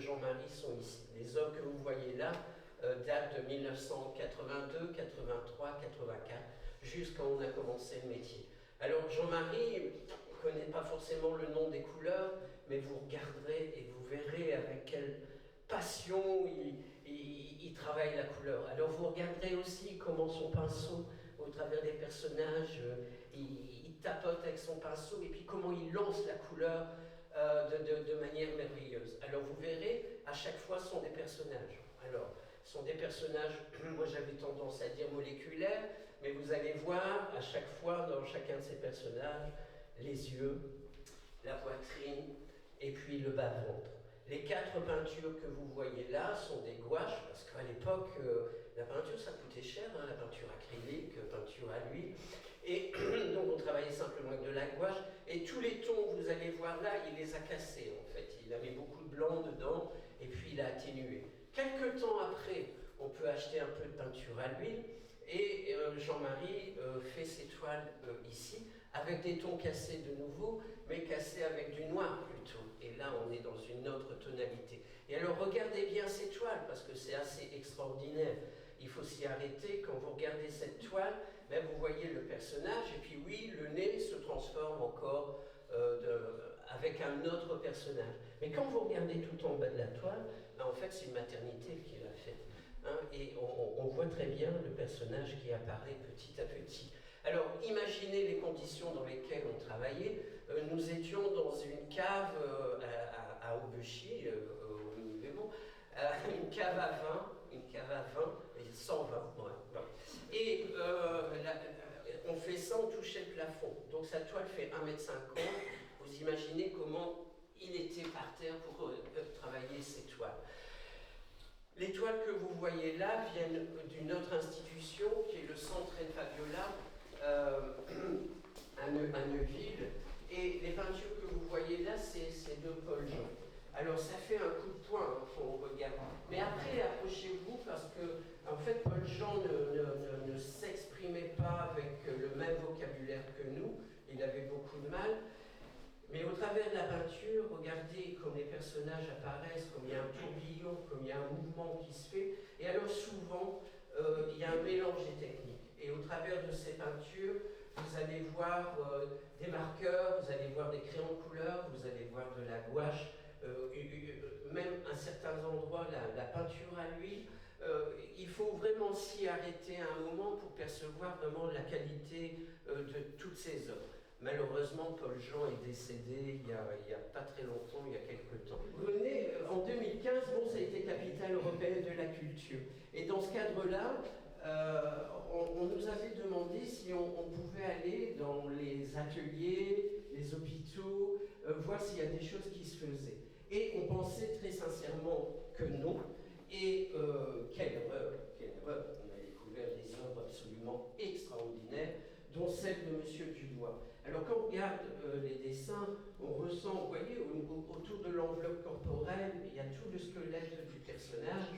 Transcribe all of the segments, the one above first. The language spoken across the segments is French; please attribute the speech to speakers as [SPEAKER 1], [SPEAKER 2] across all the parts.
[SPEAKER 1] Jean-Marie sont ici. Les œuvres que vous voyez là datent de 1982, 83, 84, jusqu'à on a commencé le métier. Alors Jean-Marie ne connaît pas forcément le nom des couleurs, mais vous regarderez et vous verrez avec quelle passion il travaille la couleur. Alors vous regarderez aussi comment son pinceau, au travers des personnages, il tapote avec son pinceau et puis comment il lance la couleur de manière merveilleuse. Alors vous verrez, à chaque fois, ce sont des personnages. Alors, ce sont des personnages, moi j'avais tendance à dire moléculaires, mais vous allez voir, à chaque fois, dans chacun de ces personnages, les yeux, la poitrine, et puis le bas-ventre. Les 4 peintures que vous voyez là sont des gouaches, parce qu'à l'époque, la peinture ça coûtait cher, hein, la peinture acrylique, peinture à l'huile, et donc on travaillait simplement avec de la gouache, et tous les tons que vous allez voir là, il les a cassés en fait, il a mis beaucoup de blanc dedans, et puis il a atténué. Quelques temps après, on peut acheter un peu de peinture à l'huile, et Jean-Marie fait ses toiles ici, avec des tons cassés de nouveau, mais cassés avec du noir plutôt. Et là, on est dans une autre tonalité. Et alors, regardez bien ces toiles, parce que c'est assez extraordinaire. Il faut s'y arrêter. Quand vous regardez cette toile, ben, vous voyez le personnage, et puis oui, le nez se transforme encore avec un autre personnage. Mais quand vous regardez tout en bas de la toile, ben, en fait, c'est une maternité qui l'a faite. Hein, et on voit très bien le personnage qui apparaît petit à petit. Alors, imaginez les conditions dans lesquelles on travaillait. Nous étions dans une cave à Aubechies, une cave à vin, et 120, ouais. Et on fait ça, on touchait le plafond. Donc sa toile fait 1,50 m. Vous imaginez comment il était par terre pour travailler ces toiles. Les toiles que vous voyez là viennent d'une autre institution qui est le Centre Fabiola à Neuville. Et les peintures que vous voyez là, c'est de Paul Jean. Alors ça fait un coup de poing, hein, faut regarder. Mais après, approchez-vous parce que, en fait, Paul Jean ne s'exprimait pas avec le même vocabulaire que nous. Il avait beaucoup de mal. Mais au travers de la peinture, regardez comme les personnages apparaissent, comme il y a un tourbillon, comme il y a un mouvement qui se fait. Et alors souvent, il y a un mélange des techniques. Et au travers de ces peintures, vous allez voir des marqueurs, vous allez voir des crayons de couleur, vous allez voir de la gouache, même à certains endroits, la peinture à l'huile. Il faut vraiment s'y arrêter à un moment pour percevoir vraiment la qualité de toutes ces œuvres. Malheureusement, Paul Jean est décédé il y a pas très longtemps, il y a quelques temps. René, en 2015, bon, ça a été capitale européenne de la culture. Et dans ce cadre-là, on nous avait demandé si on pouvait aller dans les ateliers, les hôpitaux, voir s'il y a des choses qui se faisaient. Et on pensait très sincèrement que non. Et quelle erreur. On a découvert des œuvres absolument extraordinaires, dont celle de M. Dubois. Alors quand on regarde les dessins, on ressent, vous voyez, autour de l'enveloppe corporelle, il y a tout le squelette du personnage.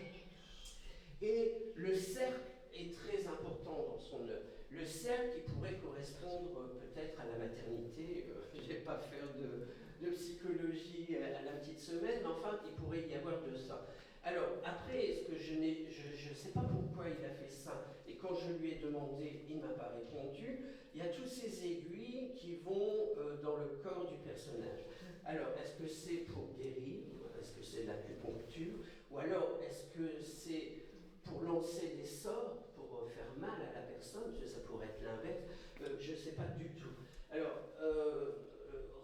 [SPEAKER 1] Et le cercle est très important dans son œuvre. Le cercle qui pourrait correspondre peut-être à la maternité, je ne vais pas faire de psychologie à la petite semaine, mais enfin, il pourrait y avoir de ça. Alors, après, est-ce que je ne sais pas pourquoi il a fait ça, et quand je lui ai demandé, il ne m'a pas répondu, il y a toutes ces aiguilles qui vont dans le corps du personnage. Alors, est-ce que c'est pour guérir, est-ce que c'est l'acupuncture, ou alors est-ce que c'est pour lancer des sorts, pour faire mal à la personne, ça pourrait être l'inverse, je ne sais pas du tout. Alors,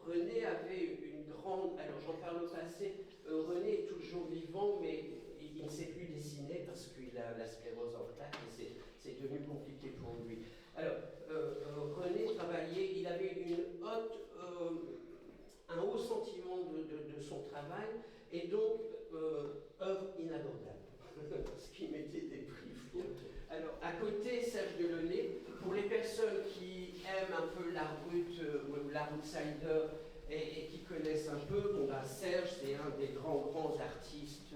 [SPEAKER 1] René avait une grande, alors j'en parle au passé, René est toujours vivant, mais il ne sait plus dessiner parce qu'il a la sclérose en plaques et c'est devenu compliqué pour lui. Alors, René travaillait, il avait un haut sentiment de son travail et donc œuvre inabordable. Ce qui mettait des prix fous. Alors, à côté, Serge Delaunay, pour les personnes qui aiment un peu la l'outsider et qui connaissent un peu, bon, ben, Serge, c'est un des grands artistes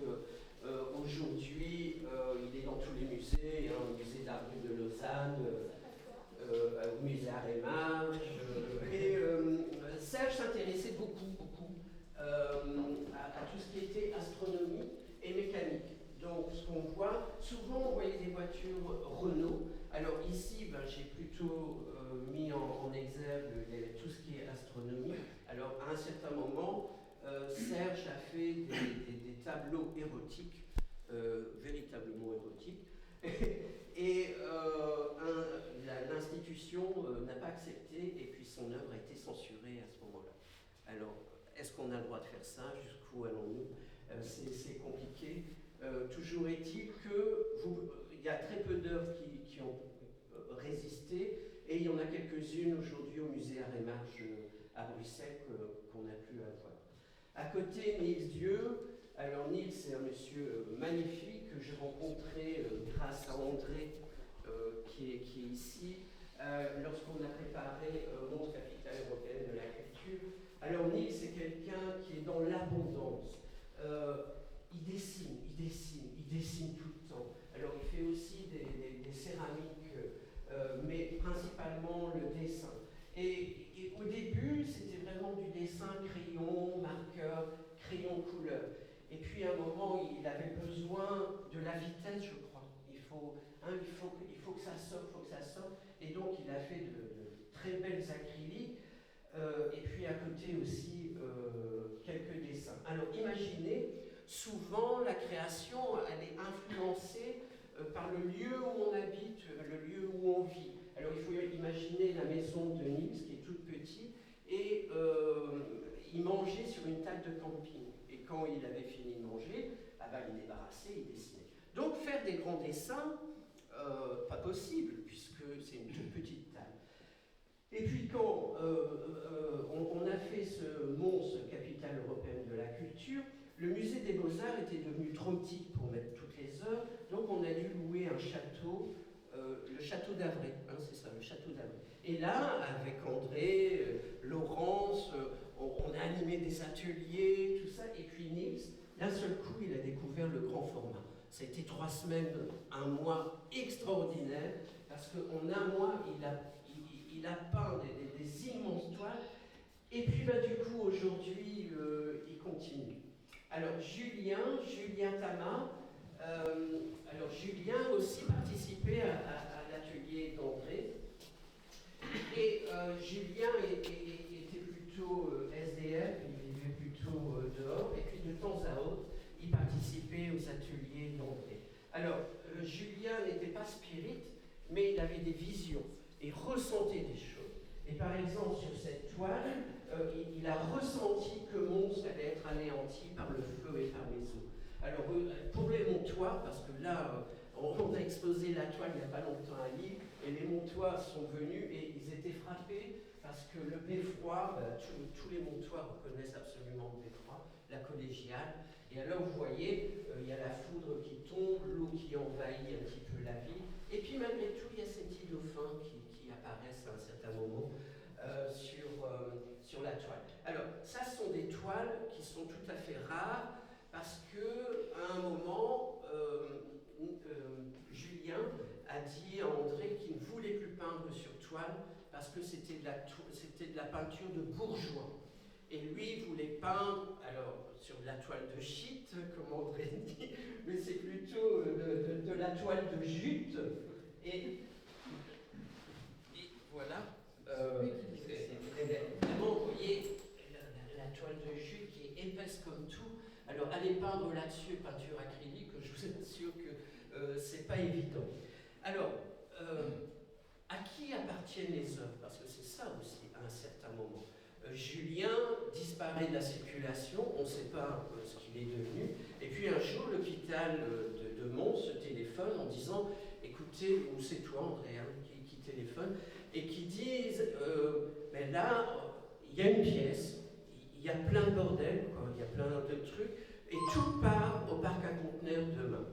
[SPEAKER 1] aujourd'hui. Il est dans tous les musées, hein, au musée d'art de Lausanne, au musée Arémage. Et Serge s'intéressait beaucoup à tout ce qui était astronomie. tableau érotique, véritablement érotique. Et l'institution n'a pas accepté, et puis son œuvre a été censurée à ce moment-là. Alors, est-ce qu'on a le droit de faire ça? Jusqu'où allons-nous? C'est compliqué. Toujours est-il qu'il y a très peu d'œuvres qui ont résisté, et il y en a quelques-unes aujourd'hui au musée Arts et Marge à Bruxelles qu'on a pu avoir. À côté, Niels Dieu. Alors Niels, c'est un monsieur magnifique que j'ai rencontré grâce à André qui est ici, lorsqu'on a préparé Monde capitale européenne de la culture. Alors Niels, c'est quelqu'un qui est dans l'abondance. Il dessine tout le temps. Alors il fait aussi des céramiques, mais principalement le dessin. Et au début, c'était vraiment du dessin crayon, marqueur, crayon couleur. Et puis à un moment, il avait besoin de la vitesse, je crois. Il faut que ça sorte, Et donc il a fait de très belles acryliques. Et puis à côté aussi quelques dessins. Alors imaginez, souvent la création, elle est influencée par le lieu où on habite, le lieu où on vit. Alors il faut imaginer la maison de Niels qui est toute petite, et il mangeait sur une table de camping. Et quand il avait fini de manger, il débarrassait, il dessinait. Donc faire des grands dessins, pas possible, puisque c'est une toute petite table. Et puis quand on a fait ce monstre capitale européenne de la culture, le musée des Beaux-Arts était devenu trop petit pour mettre toutes les œuvres, donc on a dû louer un château, le château d'Avray, c'est ça, le château d'Avray. Et là, avec André, Laurence, on a animé des ateliers, tout ça, et puis Niels, d'un seul coup, il a découvert le grand format. Ça a été 3 semaines, un mois extraordinaire, parce qu'en un mois, il a peint des immenses toiles, et puis du coup, aujourd'hui, il continue. Alors, Julien Tama, alors Julien a aussi participé à l'atelier d'André, et Julien était plutôt SDF, il vivait plutôt dehors, et puis de temps à autre, il participait aux ateliers d'André. Alors, Julien n'était pas spirit, mais il avait des visions, et ressentait des choses. Et par exemple, sur cette toile, il a ressenti que Mons allait être anéanti par le feu et par les eaux. Alors, pour les Montois, parce que là, on a exposé la toile il n'y a pas longtemps à Lille, et les Montois sont venus et ils étaient frappés parce que le beffroi, tous les Montois reconnaissent absolument le beffroi, la collégiale. Et alors, vous voyez, il y a la foudre qui tombe, l'eau qui envahit un petit peu la ville. Et puis, malgré tout, il y a ces petits dauphins qui apparaissent à un certain moment sur la toile. Alors, ça, ce sont des toiles qui sont tout à fait rares parce qu'à un moment, Julien a dit à André qu'il ne voulait plus peindre sur toile parce que c'était de la peinture de bourgeois. Et lui, il voulait peindre, alors, sur de la toile de shit, comme André dit, mais c'est plutôt de la toile de jute. Et voilà. Vraiment, vous voyez, la toile de jute qui est épaisse comme tout. Alors, aller peindre là-dessus, peinture acrylique, je vous assure que c'est pas évident. Alors, à qui appartiennent les œuvres? Parce que c'est ça aussi, à un certain moment. Julien disparaît de la circulation, on ne sait pas ce qu'il est devenu. Et puis un jour, l'hôpital de Mons se téléphone en disant « Écoutez, ou c'est toi, André, qui téléphone ?» et qui disent ben là, il y a une pièce, il y a plein de bordel, quoi, il y a plein de trucs, et tout part au parc à conteneurs demain.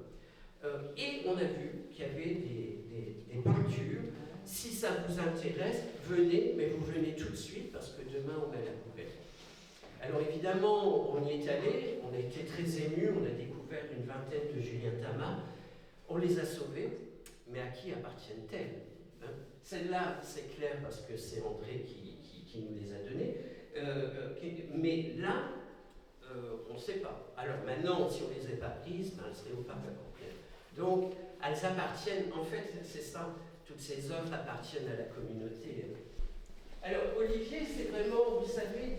[SPEAKER 1] Et on a vu qu'il y avait des peintures. Si ça vous intéresse, venez, mais vous venez tout de suite parce que demain on met la poubelle. Alors évidemment, on y est allé, on a été très émus, on a découvert une vingtaine de Julien Tama, on les a sauvés, mais à qui appartiennent-elles, hein? Celle-là, c'est clair parce que c'est André qui nous les a données, mais là, on ne sait pas. Alors maintenant, si on ne les a pas prises, elles seraient au parc à conteneurs. Donc, elles appartiennent, en fait, c'est ça, toutes ces œuvres appartiennent à la communauté. Alors, Olivier, c'est vraiment, vous savez,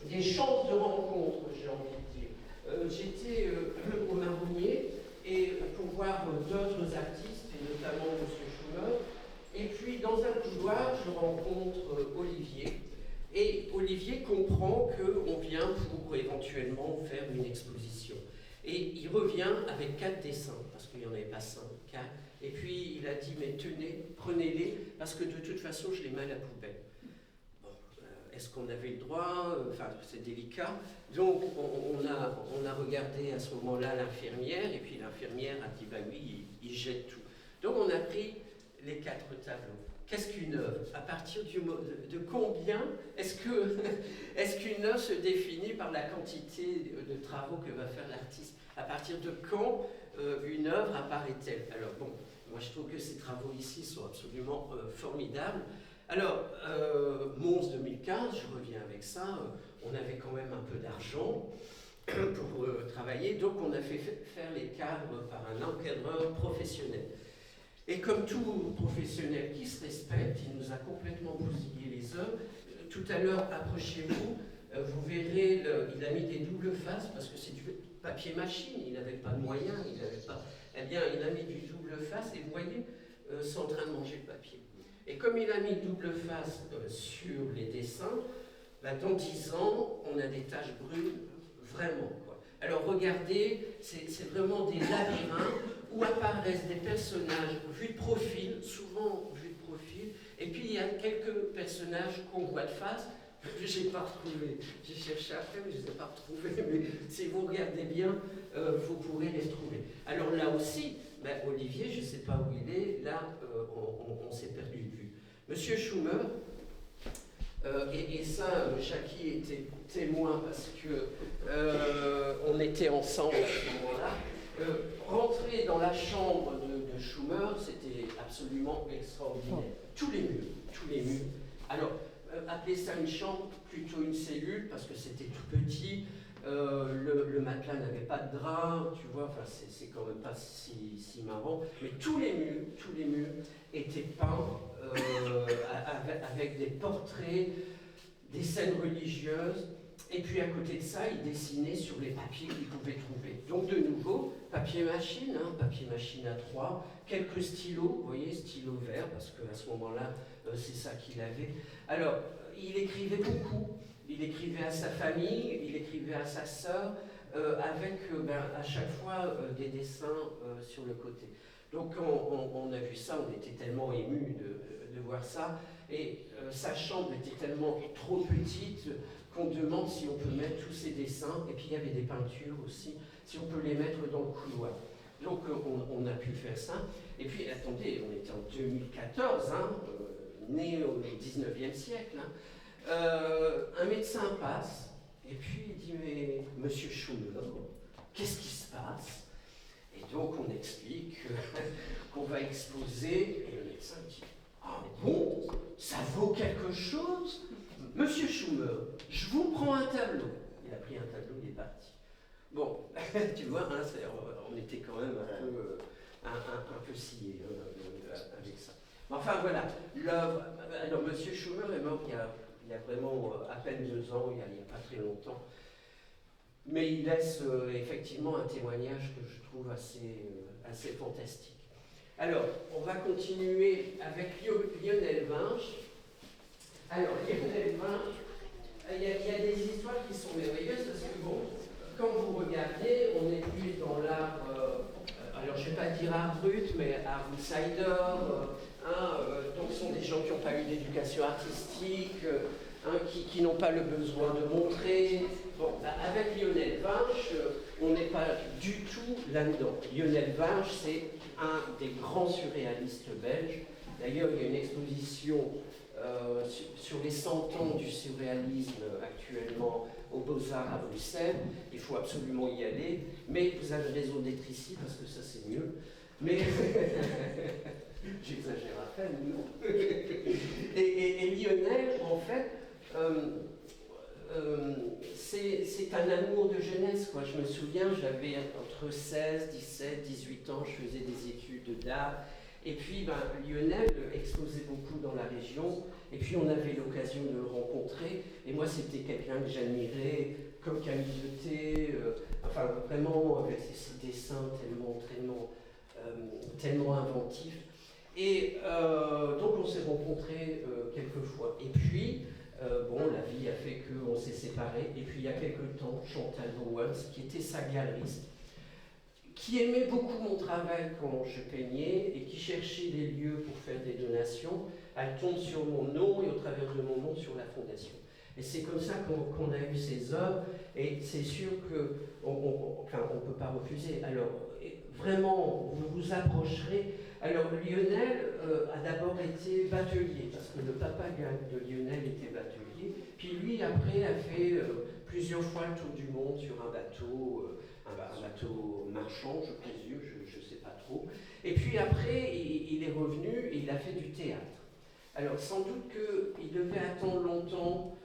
[SPEAKER 1] des chances de rencontre, j'ai envie de dire. j'étais au Marronnier et pour voir d'autres artistes, et notamment M. Schumer. Et puis, dans un couloir, je rencontre Olivier. Et Olivier comprend qu'on vient pour éventuellement faire une exposition. Et il revient avec 4 dessins, parce qu'il n'y en avait pas 5, 4. Et puis il a dit, mais tenez, prenez-les, parce que de toute façon, je les mets à la poubelle. Bon, est-ce qu'on avait le droit? Enfin, c'est délicat. Donc, on a regardé à ce moment-là l'infirmière, et puis l'infirmière a dit, bah oui, il jette tout. Donc, on a pris les 4 tableaux. Qu'est-ce qu'une œuvre? À partir de combien est-ce qu'une œuvre se définit par la quantité de travaux que va faire l'artiste? À partir de quand une œuvre apparaît-elle? Alors bon, moi je trouve que ces travaux ici sont absolument formidables. Alors, Mons 2015, je reviens avec ça, on avait quand même un peu d'argent pour travailler, donc on a fait faire les cadres par un encadreur professionnel. Et comme tout professionnel qui se respecte, il nous a complètement bousillé les œuvres. Tout à l'heure, approchez-vous, vous verrez, il a mis des doubles faces parce que c'est du papier machine, il n'avait pas de moyens, il n'avait pas. Eh bien, il a mis du double face et vous voyez, c'est en train de manger le papier. Et comme il a mis double face sur les dessins, bah, dans 10 ans, on a des taches brunes, vraiment, quoi. Alors regardez, c'est vraiment des labyrinthes où apparaissent des personnages vus de profil, souvent vus de profil, et puis il y a quelques personnages qu'on voit de face. Je n'ai pas retrouvé, j'ai cherché après, mais je ne les ai pas retrouvés, mais si vous regardez bien, vous pourrez les trouver. Alors là aussi, ben, Olivier, je ne sais pas où il est, là, on s'est perdu de vue. Monsieur Schumer, et ça, Jackie était témoin parce que on était ensemble à ce moment-là. Rentrer dans la chambre de Schumer, c'était absolument extraordinaire. Tous les murs. Alors, appelez ça une chambre, plutôt une cellule, parce que c'était tout petit. Le matelas n'avait pas de drap, tu vois, enfin, c'est quand même pas si marrant. Mais tous les murs étaient peints avec des portraits, des scènes religieuses. Et puis à côté de ça, il dessinait sur les papiers qu'il pouvait trouver. Donc de nouveau, papier machine à 3, quelques stylos, vous voyez, stylos verts, parce qu'à ce moment-là, c'est ça qu'il avait. Alors, il écrivait beaucoup. Il écrivait à sa famille, il écrivait à sa sœur, avec à chaque fois des dessins sur le côté. Donc on a vu ça, on était tellement émus de voir ça. Et sa chambre était tellement trop petite qu'on demande si on peut mettre tous ces dessins, et puis il y avait des peintures aussi, si on peut les mettre dans le couloir. Donc on a pu faire ça. Et puis attendez, on était en 2014, né au 19e siècle. Un médecin passe, et puis il dit, mais monsieur Schumer, qu'est-ce qui se passe? Et donc on explique qu'on va exposer, et le médecin dit, ah bon, ça vaut quelque chose? Monsieur Schumer, je vous prends un tableau. Il a pris un tableau, il est parti. Bon, tu vois, on était quand même un peu sciés avec ça. Enfin voilà, l'œuvre. Alors monsieur Schumer est mort il y a vraiment à peine 2 ans, il n'y a pas très longtemps. Mais il laisse effectivement un témoignage que je trouve assez fantastique. Alors, on va continuer avec Lionel Vinge. Alors, Lionel Vinge, il y a des histoires qui sont merveilleuses parce que, bon, quand vous regardez, on est plus dans l'art, alors je ne vais pas dire art brut, mais art outsider, donc ce sont des gens qui n'ont pas eu d'éducation artistique, qui n'ont pas le besoin de montrer. Bon, avec Lionel Vinge, on n'est pas du tout là-dedans. Lionel Vinge, c'est un des grands surréalistes belges. D'ailleurs, il y a une exposition sur les 100 ans du surréalisme actuellement aux Beaux-Arts à Bruxelles. Il faut absolument y aller. Mais vous avez raison d'être ici parce que ça c'est mieux. Mais j'exagère à peine, non? Et Lionel, en fait, c'est un amour de jeunesse, quoi. Je me souviens, j'avais entre 16, 17, 18 ans, je faisais des études d'art. Et puis, Lionel exposait beaucoup dans la région. Et puis on avait l'occasion de le rencontrer. Et moi, c'était quelqu'un que j'admirais, comme Camille Jeté, enfin vraiment avec ses dessins tellement inventifs. Et donc on s'est rencontrés quelques fois. Et puis, bon, la vie a fait qu'on s'est séparés. Et puis il y a quelques temps, Chantal Bowens, qui était sa galeriste, qui aimait beaucoup mon travail quand je peignais et qui cherchait des lieux pour faire des donations, elle tombe sur mon nom et au travers de mon nom sur la fondation. Et c'est comme ça qu'on a eu ces œuvres, et c'est sûr qu'on ne peut pas refuser. Alors, vraiment, vous vous approcherez. Alors, Lionel a d'abord été batelier, parce que le papa de Lionel était batelier, puis lui, après, a fait plusieurs fois le tour du monde sur un bateau marchand, je présume, je ne sais pas trop. Et puis après, il est revenu et il a fait du théâtre. Alors, sans doute qu'il devait attendre longtemps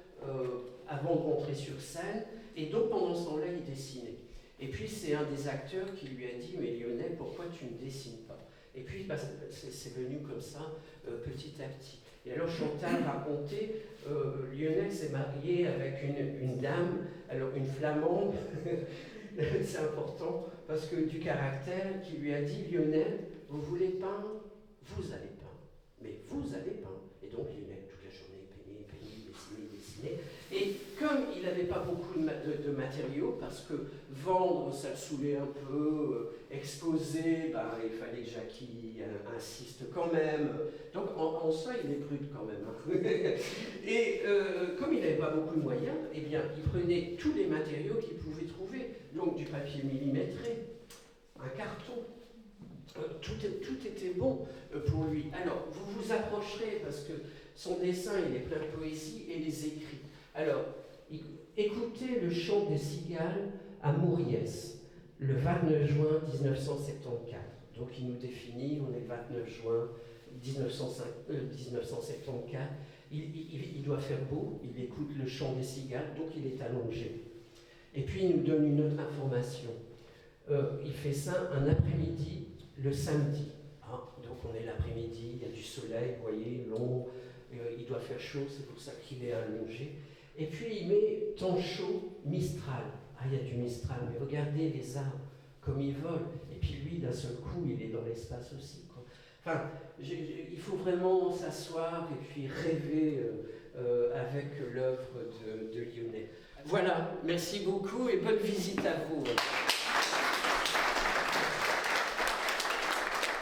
[SPEAKER 1] avant de rentrer sur scène, et donc pendant ce temps-là, il dessinait. Et puis c'est un des acteurs qui lui a dit « Mais Lionel, pourquoi tu ne dessines pas ?» Et puis bah, c'est venu comme ça, petit à petit. Et alors Chantal racontait, Lionel s'est marié avec une dame, alors une flamande, c'est important, parce que du caractère, qui lui a dit « Lionel, vous voulez peindre? Vous allez peindre. Mais vous allez peindre. » Et donc Lionel, toute la journée, dessinait. Et comme il n'avait pas beaucoup de matériaux, parce que vendre, ça le saoulait un peu, exposer, ben, il fallait que Jackie insiste quand même. Donc en soi, il est prude quand même. Hein. Et comme il n'avait pas beaucoup de moyens, eh bien, il prenait tous les matériaux qu'il pouvait trouver. Donc du papier millimétré, un carton. Tout était bon pour lui. Alors, vous vous approcherez parce que son dessin, il est plein de poésie et les écrits. Alors, écoutez le chant des cigales à Mouriès, le 29 juin 1974. Donc, il nous définit, on est le 29 juin 1974. Il doit faire beau, il écoute le chant des cigales, donc il est allongé. Et puis, il nous donne une autre information. Il fait ça un après-midi, le samedi. Hein, donc on est l'après-midi, il y a du soleil, vous voyez, long, il doit faire chaud, c'est pour ça qu'il est allongé. Et puis il met temps chaud, Mistral. Ah, il y a du Mistral, mais regardez les arbres, comme ils volent. Et puis lui, d'un seul coup, il est dans l'espace aussi. Quoi. Enfin, il faut vraiment s'asseoir et puis rêver avec l'œuvre de Lionel. Voilà, merci beaucoup et bonne visite à vous.